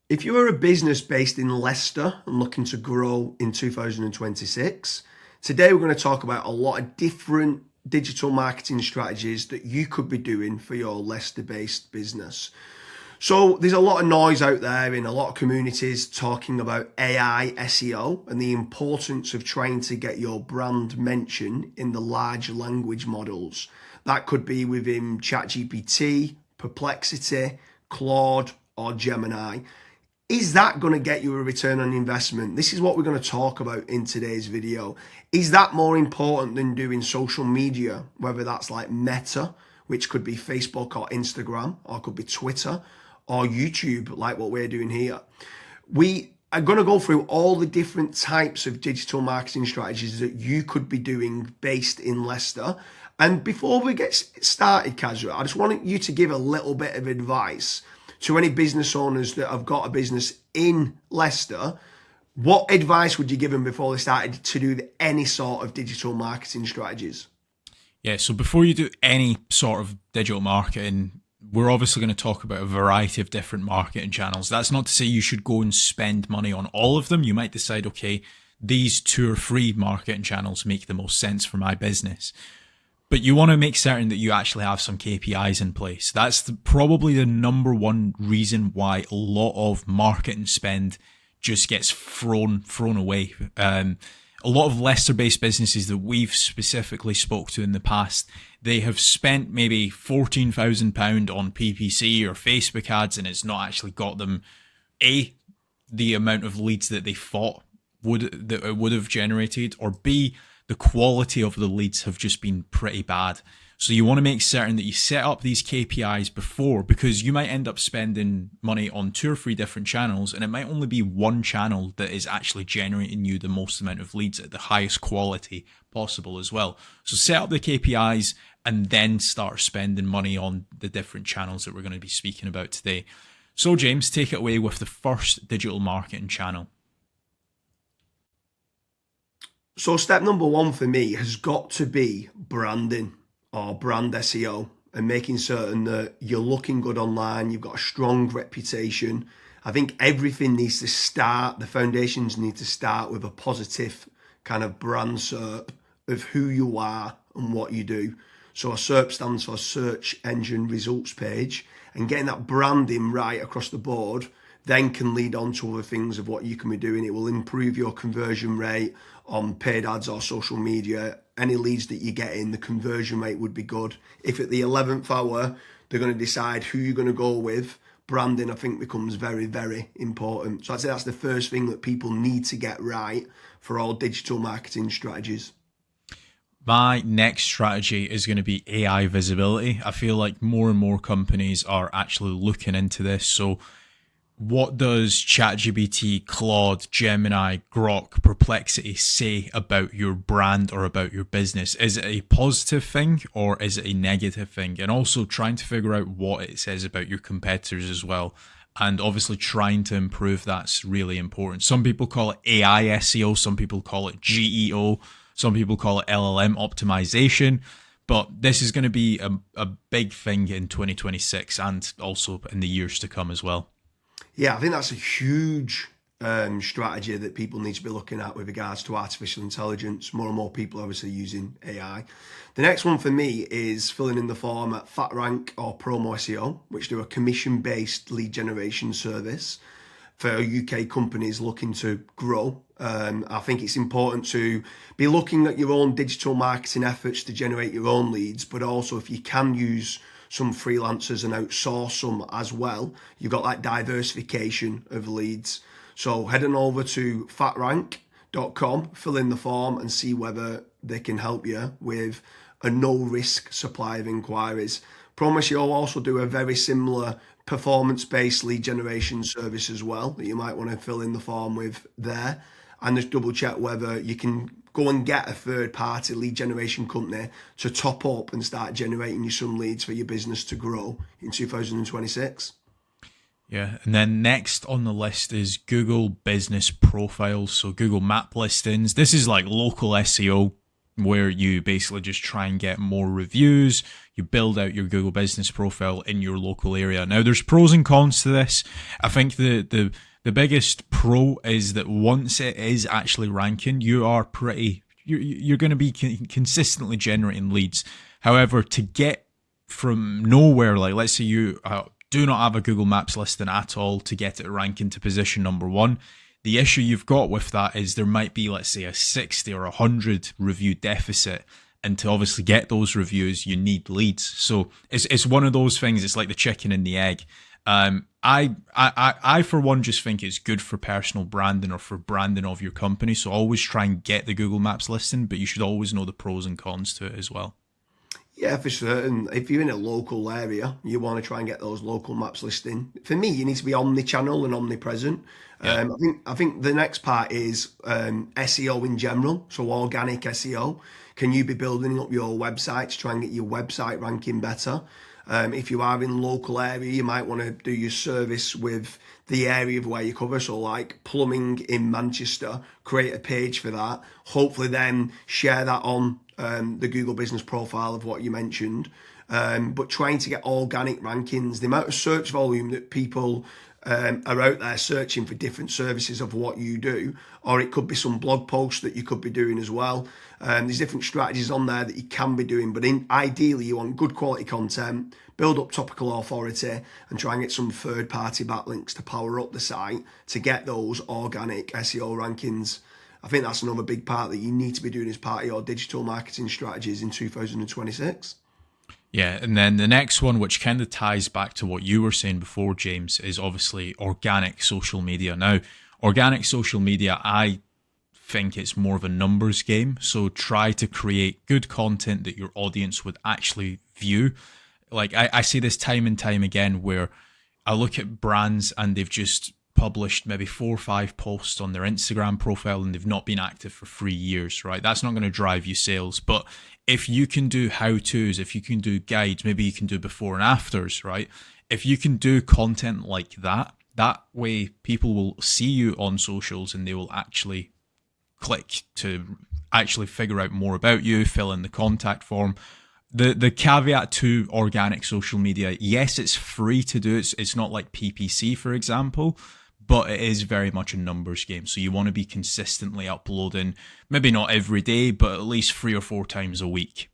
If you are a business based in Leicester and looking to grow in 2026, today we're going to talk about a lot of different digital marketing strategies that you could be doing for your Leicester based business. So there's a lot of noise out there in a lot of communities talking about AI SEO and the importance of trying to get your brand mentioned in the large language models. That could be within ChatGPT, Perplexity, Claude, or Gemini. Is that going to get you a return on investment? This is what we're going to talk about in today's video. Is that more important than doing social media, whether that's like Meta, which could be Facebook or Instagram, or could be Twitter or YouTube, like what we're doing here? We are going to go through all the different types of digital marketing strategies that you could be doing based in Leicester. And before we get started, Kazra, I just want you to give a little bit of advice to any business owners that have got a business in Leicester. What advice would you give them before they started to do any sort of digital marketing strategies? Yeah, so before you do any sort of digital marketing, we're obviously going to talk about a variety of different marketing channels. That's not to say you should go and spend money on all of them. You might decide, okay, these 2 or 3 marketing channels make the most sense for my business. But you want to make certain that you actually have some KPIs in place. That's probably the number one reason why a lot of marketing spend just gets thrown away. A lot of Leicester-based businesses that we've specifically spoke to in the past, they have spent maybe £14,000 on PPC or Facebook ads, and it's not actually got them the amount of leads that they thought it would have generated, or B, the quality of the leads have just been pretty bad. So you want to make certain that you set up these KPIs before, because you might end up spending money on 2 or 3 different channels, and it might only be one channel that is actually generating you the most amount of leads at the highest quality possible as well. So set up the KPIs and then start spending money on the different channels that we're going to be speaking about today. So James, take it away with the first digital marketing channel. So step number 1 for me has got to be branding or brand SEO, and making certain that you're looking good online, you've got a strong reputation. I think everything needs to start, the foundations need to start with a positive kind of brand SERP of who you are and what you do. So a SERP stands for search engine results page, and getting that branding right across the board then can lead on to other things of what you can be doing. It will improve your conversion rate on paid ads or social media. Any leads that you get in, the conversion rate would be good. If at the 11th hour, they're going to decide who you're going to go with, branding, I think, becomes very, very important. So I'd say that's the first thing that people need to get right for all digital marketing strategies. My next strategy is going to be AI visibility. I feel like more and more companies are actually looking into this. So what does ChatGPT, Claude, Gemini, Grok, Perplexity say about your brand or about your business? Is it a positive thing or is it a negative thing? And also trying to figure out what it says about your competitors as well. And obviously trying to improve that's really important. Some people call it AI SEO, some people call it GEO, some people call it LLM optimization. But this is going to be a big thing in 2026 and also in the years to come as well. Yeah, I think that's a huge strategy that people need to be looking at with regards to artificial intelligence. More and more people are obviously using AI. The next one for me is filling in the form at FatRank or Promo SEO, which do a commission-based lead generation service for UK companies looking to grow. I think it's important to be looking at your own digital marketing efforts to generate your own leads, but also if you can use some freelancers and outsource some as well, you've got that diversification of leads. So head on over to fatrank.com, fill in the form and see whether they can help you with a no risk supply of inquiries. Promise you'll also do a very similar performance-based lead generation service as well that you might want to fill in the form with there, and just double check whether you can go and get a third-party lead generation company to top up and start generating you some leads for your business to grow in 2026. Yeah, and then next on the list is Google Business Profiles, so Google Map listings. This is like local SEO where you basically just try and get more reviews. You build out your Google business profile in your local area. Now, there's pros and cons to this. I think the biggest pro is that once it is actually ranking, you're going to be consistently generating leads. However, to get from nowhere, like let's say you do not have a Google Maps listing at all, to get it ranking to position number 1, the issue you've got with that is there might be, let's say, a 60 or 100 review deficit. And to obviously get those reviews, you need leads. So it's one of those things. It's like the chicken and the egg. I for one just think it's good for personal branding or for branding of your company. So always try and get the Google Maps listing, but you should always know the pros and cons to it as well. Yeah, for certain. If you're in a local area, you want to try and get those local maps listing. For me, you need to be omnichannel and omnipresent. Yeah. I think the next part is SEO in general, so organic SEO. Can you be building up your website to try and get your website ranking better? If you are in local area, you might want to do your service with the area of where you cover. So like plumbing in Manchester, create a page for that. Hopefully then share that on the Google business profile of what you mentioned. But trying to get organic rankings, the amount of search volume that people are out there searching for different services of what you do, or it could be some blog posts that you could be doing as well. There's different strategies on there that you can be doing, but ideally you want good quality content, build up topical authority, and try and get some third-party backlinks to power up the site to get those organic SEO rankings. I think that's another big part that you need to be doing as part of your digital marketing strategies in 2026. Yeah, and then the next one, which kind of ties back to what you were saying before, James, is obviously organic social media. Now, organic social media, I think it's more of a numbers game. So try to create good content that your audience would actually view. Like I see this time and time again where I look at brands and they've just published maybe 4 or 5 posts on their Instagram profile and they've not been active for 3 years, right? That's not going to drive you sales. But if you can do how-tos, if you can do guides, maybe you can do before and afters, right? If you can do content like that, that way people will see you on socials and they will actually click to actually figure out more about you, fill in the contact form. The caveat to organic social media, yes, it's free to do. It's not like PPC, for example, but it is very much a numbers game. So you want to be consistently uploading, maybe not every day, but at least 3 or 4 times a week.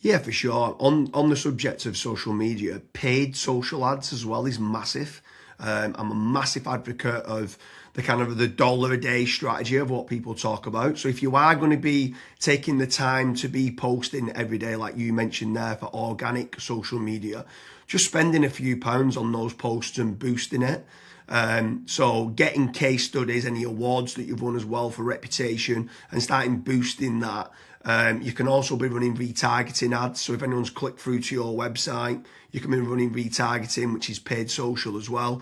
Yeah, for sure. On the subject of social media, paid social ads as well is massive. I'm a massive advocate of the kind of the dollar a day strategy of what people talk about. So if you are going to be taking the time to be posting every day, like you mentioned there, for organic social media, just spending a few pounds on those posts and boosting it. So getting case studies, any awards that you've won as well for reputation, and starting boosting that. You can also be running retargeting ads. So if anyone's clicked through to your website, you can be running retargeting, which is paid social as well.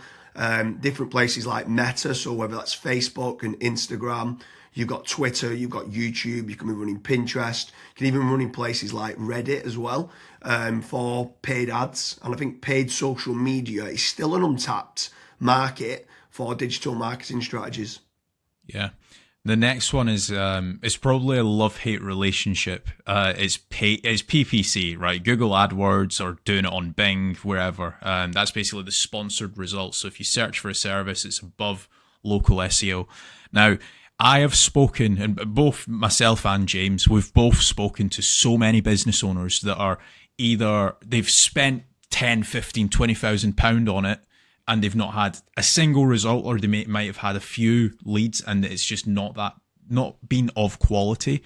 Different places like Meta, so whether that's Facebook and Instagram, you've got Twitter, you've got YouTube, you can be running Pinterest, you can even run in places like Reddit as well for paid ads. And I think paid social media is still an untapped market for digital marketing strategies. Yeah. The next one is it's probably a love-hate relationship. It's PPC, right? Google AdWords or doing it on Bing, wherever. That's basically the sponsored results. So if you search for a service, it's above local SEO. Now, I have spoken, and both myself and James, we've both spoken to so many business owners that are either they've spent 10, 15, 20,000 pound on it, and they've not had a single result, or they might have had a few leads and it's just not been of quality.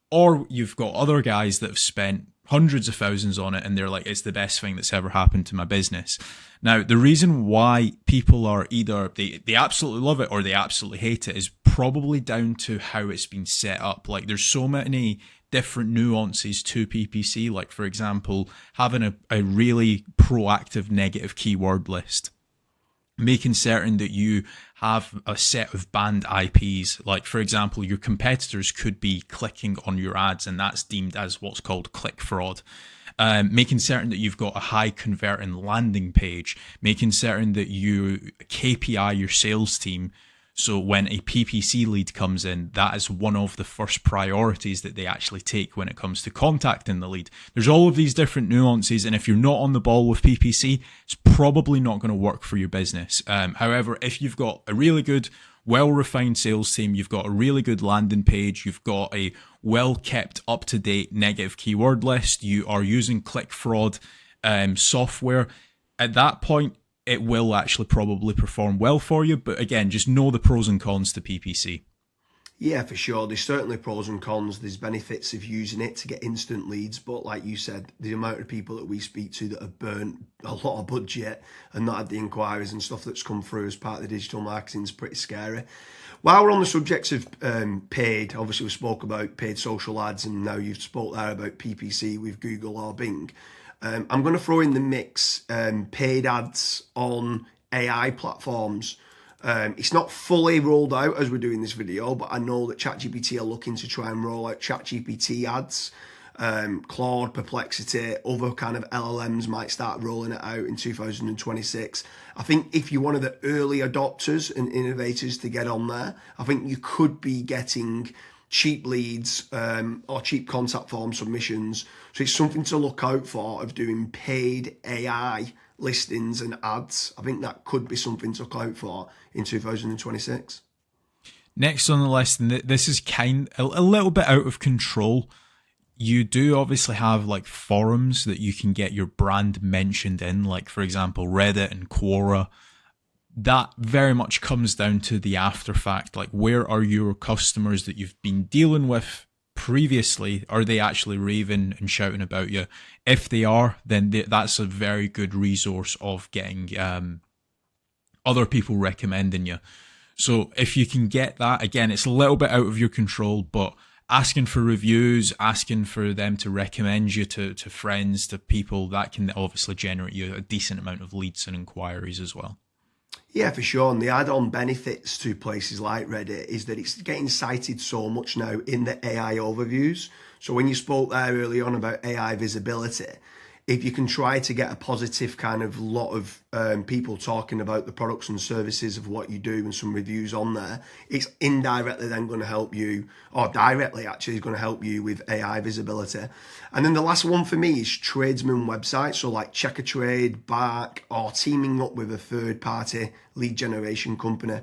Or you've got other guys that have spent hundreds of thousands on it and they're like, it's the best thing that's ever happened to my business. Now, the reason why people are either they absolutely love it or they absolutely hate it is probably down to how it's been set up. Like there's so many different nuances to PPC, like for example, having a really proactive negative keyword list. Making certain that you have a set of banned IPs. Like, for example, your competitors could be clicking on your ads, and that's deemed as what's called click fraud. Making certain that you've got a high converting landing page. Making certain that you KPI your sales team So when a PPC lead comes in, that is one of the first priorities that they actually take when it comes to contacting the lead. There's all of these different nuances, and if you're not on the ball with PPC, it's probably not going to work for your business. However, if you've got a really good, well-refined sales team, you've got a really good landing page, you've got a well-kept, up-to-date negative keyword list, you are using click fraud software, at that point, it will actually probably perform well for you. But again, just know the pros and cons to PPC. Yeah, for sure. There's certainly pros and cons. There's benefits of using it to get instant leads. But like you said, the amount of people that we speak to that have burnt a lot of budget and not had the inquiries and stuff that's come through as part of the digital marketing is pretty scary. While we're on the subject of paid, obviously we spoke about paid social ads, and now you've spoke there about PPC with Google or Bing. I'm going to throw in the mix paid ads on AI platforms. It's not fully rolled out as we're doing this video, but I know that ChatGPT are looking to try and roll out ChatGPT ads. Claude, Perplexity, other kind of LLMs might start rolling it out in 2026. I think if you're one of the early adopters and innovators to get on there, I think you could be getting cheap leads or cheap contact form submissions. So it's something to look out for of doing paid AI listings and ads. I think that could be something to look out for in 2026. Next on the list, and this is a little bit out of control. You do obviously have like forums that you can get your brand mentioned in, like for example, Reddit and Quora. That very much comes down to the after fact. Like, where are your customers that you've been dealing with previously? Are they actually raving and shouting about you? If they are, then that's a very good resource of getting other people recommending you. So if you can get that, again, it's a little bit out of your control, but asking for reviews, asking for them to recommend you to friends, to people, that can obviously generate you a decent amount of leads and inquiries as well. Yeah, for sure. And the add-on benefits to places like Reddit is that it's getting cited so much now in the AI overviews. So when you spoke there early on about AI visibility, if you can try to get a positive kind of lot of people talking about the products and services of what you do and some reviews on there, it's indirectly then going to help you, or directly actually is going to help you with AI visibility. And then the last one for me is tradesman websites, so like Check a Trade, Bark, or teaming up with a third-party lead generation company.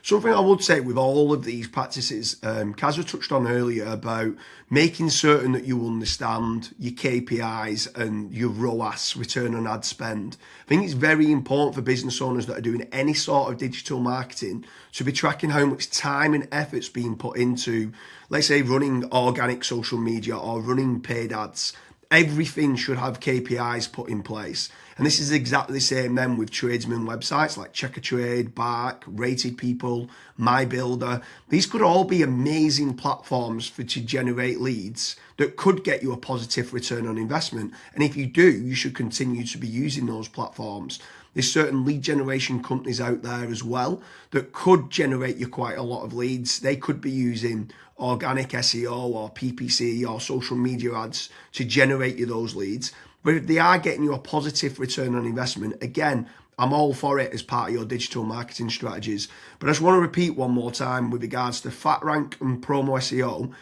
Something I would say with all of these practices, Kazza touched on earlier about making certain that you understand your KPIs and your ROAS, return on ad spend. I think it's very important for business owners that are doing any sort of digital marketing to be tracking how much time and effort's being put into, let's say, running organic social media or running paid ads. Everything should have KPIs put in place. And this is exactly the same then with tradesman websites like Check a Trade, Bark, Rated People, My Builder. These could all be amazing platforms to generate leads that could get you a positive return on investment. And if you do, you should continue to be using those platforms. There's certain lead generation companies out there as well that could generate you quite a lot of leads. They could be using organic SEO or PPC or social media ads to generate you those leads. But if they are getting you a positive return on investment, again, I'm all for it as part of your digital marketing strategies. But I just want to repeat one more time with regards to FatRank and Promo SEO.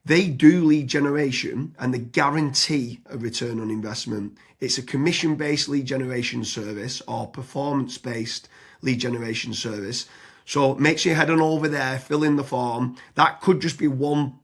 They do lead generation and they guarantee a return on investment. It's a commission-based lead generation service or performance-based lead generation service. So make sure you head on over there, fill in the form. That could just be one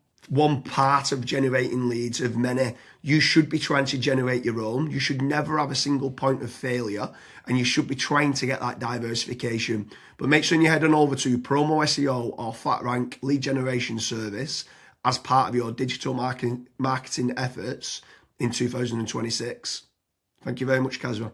part of generating leads of many. You should be trying to generate your own. You should never have a single point of failure, and you should be trying to get that diversification. But make sure you head on over to Promo SEO or FatRank lead generation service as part of your digital marketing efforts in 2026. Thank you very much, Kazra.